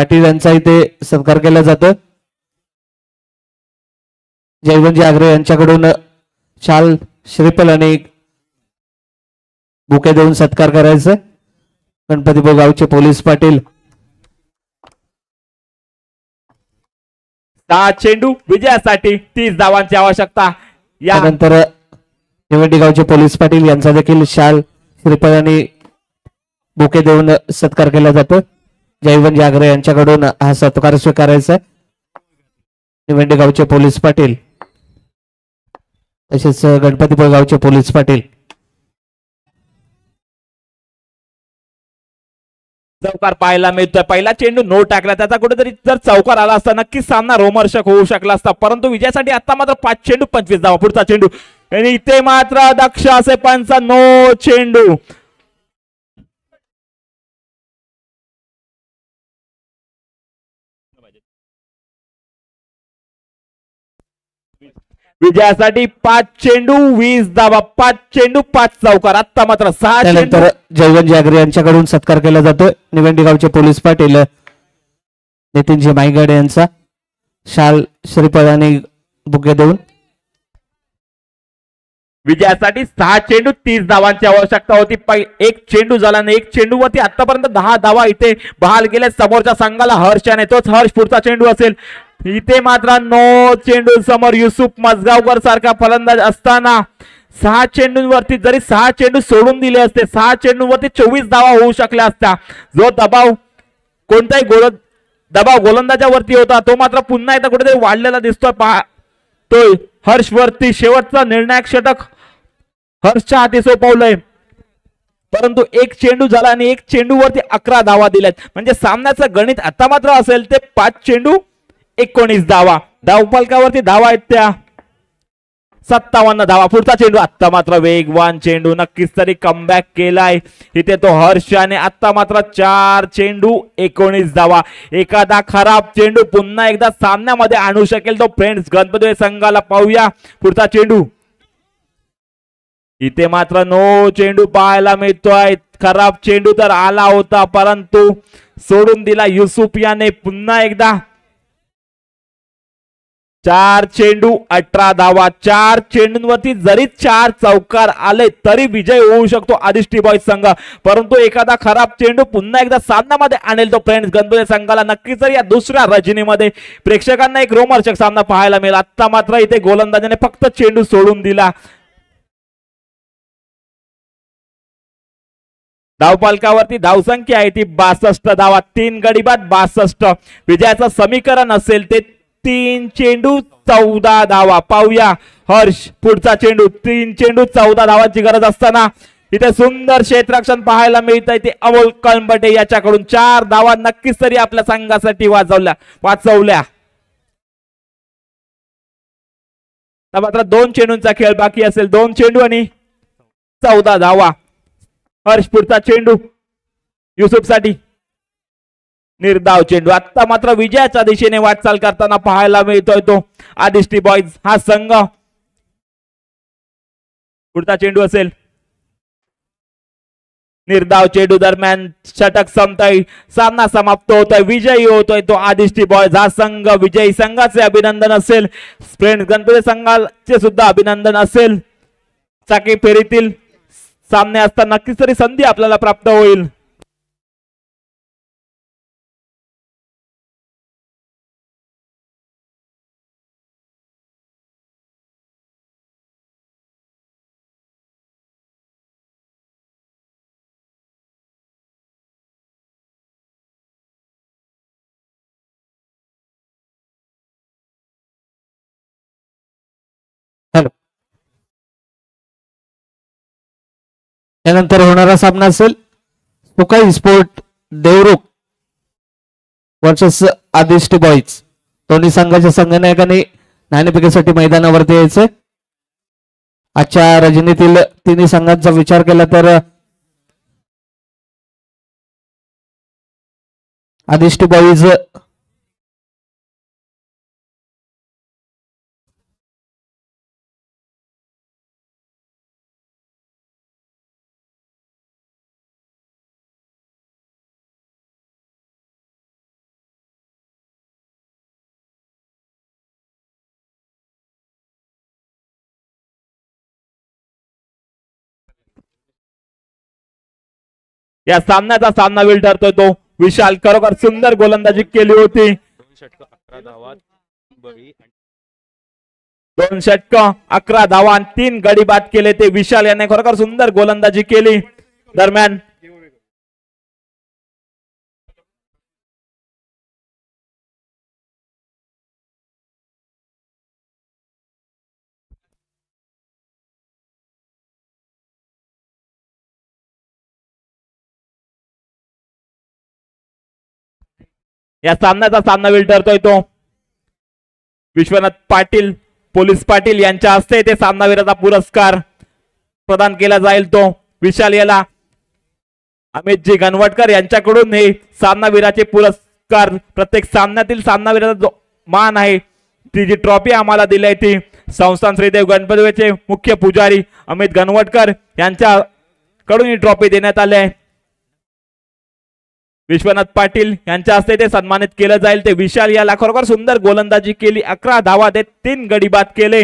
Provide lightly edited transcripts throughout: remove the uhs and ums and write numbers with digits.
पाटील यांचा इथे सत्कार केला जातो। जयवंजी आग्रे यांच्याकडून शाल श्रीफल आणि बुके देऊन सत्कार करायचा। गणपतीपुळे गावचे पोलीस पाटील 6 चेंडू विजयासाठी 30 धावांची आवश्यकता। यानंतर निवंडी गावचे पोलीस पाटील यांचा देखील शाल श्रीफल आणि बुके देऊन सत्कार केला जातो। जयवंजी आग्रे यांच्याकडून हा सत्कार स्वीकारायचा। निवंडी गावचे पोलीस पाटील तसेच गणपतीपुळे गावचे पोलीस पाटील चौकार पाहायला मिळतोय। पहिला चेंडू नो टाकला, त्याचा कुठेतरी जर चौकार आला असता नक्कीच सामना रोमहर्षक होऊ शकला असता, परंतु विजयासाठी आता मात्र 5 चेंडू 25 धावा। पुढचा चेंडू आणि इथे मात्र दक्ष असे पंच नो चेंडू। विजयासाठी 5 चेंडू 20 धावा, 5 चेंडू 5 चौकार। आता मात्र 6 चेंडू। जयवंजी आग्रे यांच्याकडून सत्कार केला जातोय। निवंडी गावचे पोलीस पाटील नितीनजी माईगडे यांचा शाल श्रीफळ आणि बुके देऊन विजयासाठी 6 चेंडू 30 धावांची आवश्यकता होती। एक चेंडू झाला आणि एक चेंडू वरती आतापर्यंत 10 धावा इथे बहाल गेल्या समोरच्या संघाला हर्षाने। तोच हर्ष पुढचा चेंडू असेल। इथे मात्र नो चेंडू समोर युसुफ मजगावकर सारखा फलंदाज असताना 6 चेंडूंवरती जरी 6 चेंडू सोडून दिले असते, 6 चेंडूंवरती 24 धावा होऊ शकल्या असत्या। जो दबाव कोणताही दबाव गोलंदाजावरती होता तो मात्र पुन्हा एकदा कुठेतरी वाढलेला दिसतोय। तो हर्षवरती शेवटचा निर्णायक षटक हर्षच्या हाती सोपवलंय, परंतु एक चेंडू झाला आणि एक चेंडूवरती 11 धावा दिल्यात। म्हणजे सामन्याचं गणित आता मात्र असेल ते 5 चेंडू 19 धावा। धावफलकावरती धावा आहेत त्या 57 धावा। पुढचा चेंडू आता मात्र वेगवान चेंडू, नक्कीच तरी कमबॅक केलाय इथे तो हर्षाने। आता मात्र 4 चेंडू 19 धावा। एखादा खराब चेंडू पुन्हा एकदा सामन्यामध्ये आणू शकेल तो फ्रेंड्स गणपती संघाला। पाहूया पुढचा चेंडू। इथे मात्र नो चेंडू पाहायला मिळतोय। खराब चेंडू तर आला होता परंतु सोडून दिला युसुफ याने। पुन्हा एकदा 4 चेंडू 18 धावा। 4 चेंडूंवरती जरी 4 चौकार आले तरी विजय होऊ शकतो आदिष्टी बॉयज संघ, परंतु एखादा खराब चेंडू पुन्हा एकदा सामन्यामध्ये आणेल तो फ्रेंड्स गणपती संघाला। नक्कीच या दुसऱ्या रजनीमध्ये प्रेक्षकांना एक रोमहर्षक सामना पाहायला मिळेल। आता मात्र इथे गोलंदाजाने फक्त चेंडू सोडून दिला। धावफलकावरती धावसंख्या आहे ती 62 धावा। 3 गडी बाद 62। विजयाचं समीकरण असेल ते 3 चेंडू 14 धावा। पाहूया हर्ष पुढचा चेंडू। 3 चेंडू 14 धावांची गरज असताना इथे सुंदर क्षेत्ररक्षण पाहायला मिळतंय ते अमोल कळंबटे याच्याकडून। 4 धावा नक्कीच तरी आपल्या संघासाठी वाचवल्या। मात्र 2 चेंडूंचा खेळ बाकी असेल। 2 चेंडू आणि 14 धावा। हर्ष पुढचा चेंडू युसुफ साठी निर्धाव चेंडू। आता मात्र विजयाच्या दिशेने वाटचाल करताना पाहायला मिळतोय तो आदिष्टी बॉयज हा संघ। पुढचा चेंडू असेल निर्धाव चेंडू दरम्यान षटक संपतोय, सामना समाप्त होतोय, विजयी होतोय तो आदिष्टी बॉयज हा संघ। विजयी संघाचे अभिनंदन असेल, फ्रेंड्स गणपती संघाचे सुद्धा अभिनंदन असेल। चाकी फेरीतील सामने असता नक्कीच तरी संधी आपल्याला प्राप्त होईल। त्यानंतर होणारा सामना असेल सुकाई स्पोर्ट देवरुख वर्सेस आदिष्टी बॉयज। दोन्ही संघाच्या संघनायकांनी नाणेफेकीसाठी मैदानावरती यायचे। आजच्या रजनीतील तिन्ही संघांचा विचार केला तर आदिष्टी बॉयज या सामन्याचा सामनावीर ठरतोय तो विशाल. खरोखर सुंदर गोलंदाजी केली होती. 2 षटक 11 धावा आणि 3 गडी बाद केले ते विशाल याने खरोखर सुंदर गोलंदाजी केली. दरम्यान या सामन्याचा सामनावीर ठरतोय तो विश्वनाथ पाटील पोलीस पाटील यांच्या हस्ते ते सामनावीराचा पुरस्कार प्रदान केला जाईल. तो विशाल याला अमितजी गणवटकर यांच्याकडून हे सामनावीराचे पुरस्कार प्रत्येक सामन्यातील सामनावीराचा जो मान आहे ती जी ट्रॉफी आम्हाला दिली आहे ती संस्थान श्रीदेव गणपतीचे मुख्य पुजारी अमित गणवटकर यांच्याकडून ही ट्रॉफी देण्यात आली आहे. विश्वनाथ पाटील यांच्या हस्ते ते सन्मानित केलं जाईल. ते विशाल याला खरोखर सुंदर गोलंदाजी केली. 11 धावा देत 3 गडी बाद केले.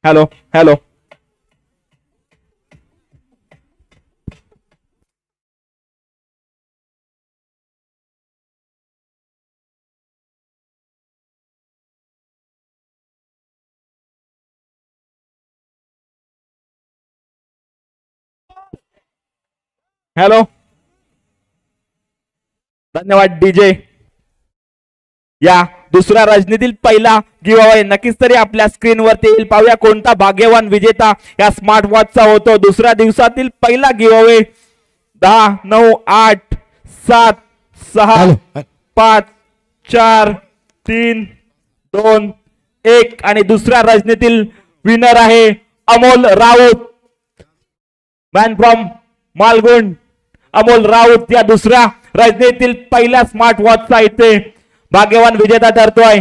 हॅलो हॅलो हॅलो धन्यवाद डीजे. या दुसऱ्या रजनीतील पहिला गिव्ह अवे नक्कीच तरी आपल्या स्क्रीनवरती येईल. पाहूया कोणता भाग्यवान विजेता या स्मार्ट वॉचचा होतो. दुसऱ्या दिवसातील पहिला गिव्ह अवे 10 9 8 7 6 5 4 3 2 1 आणि दुसऱ्या रजनीतील विनर आहे अमोल राऊत मॅन फ्रॉम मालगुंड. अमोल राऊत या दुसऱ्या रजनीतील पहिल्या स्मार्ट वॉचचा इथे भाग्यवान विजेता ठरतोय.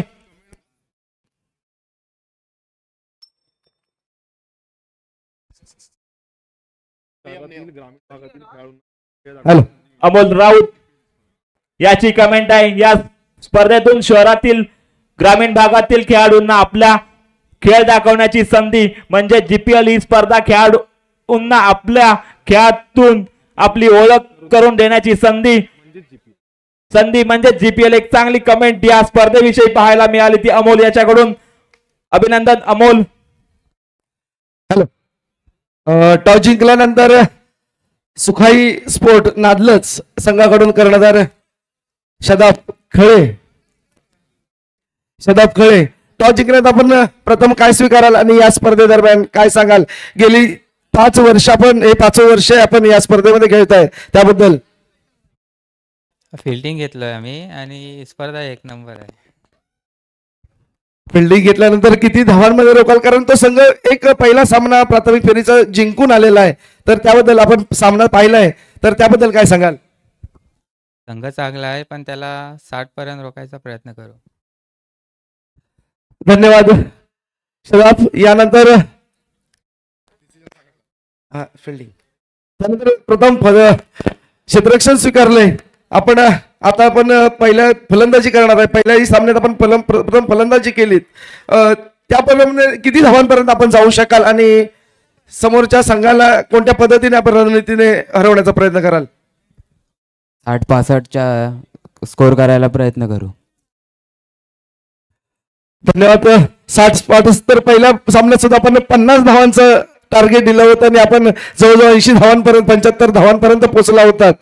हॅलो अमोल राऊत याची कमेंट आहे. या स्पर्धेतून शहरातील ग्रामीण भागातील खेळाडूंना आपला खेळ दाखवण्याची संधी म्हणजे जीपीएल ही स्पर्धा खेळाडूंना आपल्या खेळातून आपली ओळख करून देण्याची संधी म्हणजे जीपीएल. एक चांगली कमेंट या स्पर्धेविषयी पाहायला मिळाली ती अमोल याच्याकडून. अभिनंदन अमोल. हॅलो टॉस जिंकल्यानंतर सुखाई स्पोर्ट नादलच संघाकडून कर्णधार शदाब खळे टॉस जिंकण्यात आपण प्रथम काय स्वीकाराल आणि या स्पर्धेदरम्यान काय सांगाल? गेली 5 वर्ष आपण हे 5 वर्ष आपण या स्पर्धेमध्ये खेळताय त्याबद्दल. फिल्डिंग घेतलोय आम्ही आणि स्पर्धा 1 नंबर आहे. फिल्डिंग घेतल्यानंतर किती धावांमध्ये रोकाल? कारण तो संघ एक पहिला सामना प्राथमिक फेरीचा जिंकून आलेला आहे तर त्याबद्दल आपण सामना पाहिलाय तर त्याबद्दल काय सांगाल? संघ चांगला आहे पण त्याला 60 पर्यंत रोखायचा प्रयत्न करू. धन्यवाद शदाब. यानंतर फिल्डिंग त्यानंतर प्रथम क्षेत्ररक्षण स्वीकारलंय आपण. आता आपण पहिल्या फलंदाजी करणार आहे. पहिल्याही सामन्यात आपण प्रथम फलंदाजी केलीत त्याप्रमाणे किती धावांपर्यंत आपण जाऊ शकाल आणि समोरच्या संघाला कोणत्या पद्धतीने आपण रणनीतीने हरवण्याचा प्रयत्न कराल? 60-65च्या स्कोर करायला प्रयत्न करू. धन्यवाद. 60 तर पहिल्या सामन्यात सुद्धा आपण 50 धावांचं टार्गेट दिलं होतं आणि आपण जवळजवळ 80 धावांपर्यंत 75 धावांपर्यंत पोहोचला होतात.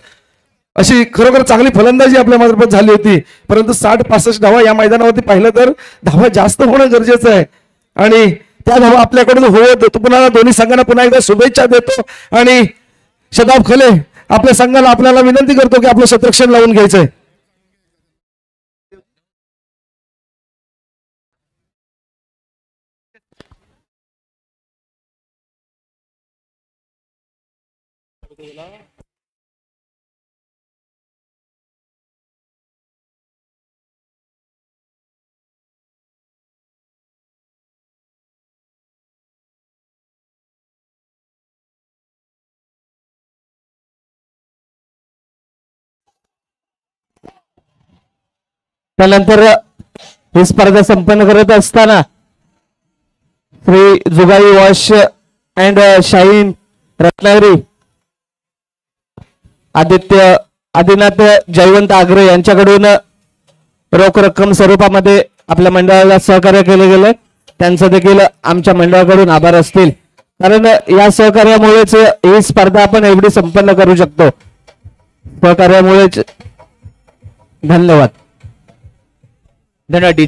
अशी खरोखर चांगली फलंदाजी आपल्या मार्फत झाली होती. परंतु 60-65 धावा या मैदानावरती पाहिलं तर धावा जास्त होणं गरजेचं आहे आणि त्या धावा आपल्याकडून होत पुन्हा दोन्ही संघांना पुन्हा एकदा शुभेच्छा देतो आणि शदाब खळे आपल्या संघाला आपल्याला विनंती करतो की आपलं क्षेत्ररक्षण लावून घ्यायचंय. त्यानंतर ही स्पर्धा संपन्न करत असताना Shri Jugai wash and shine Ratnagiri Adinath Jayvant Agre यांच्याकडून रोख रक्कम स्वरूपामध्ये आपल्या मंडळाला सहकार्य केले गेले. त्यांचं देखील आमच्या मंडळाकडून आभार असतील, कारण या सहकार्यामुळेच ही स्पर्धा आपण एवढी संपन्न करू शकतो. सहकार्यामुळेच. धन्यवाद. धन्यवाद.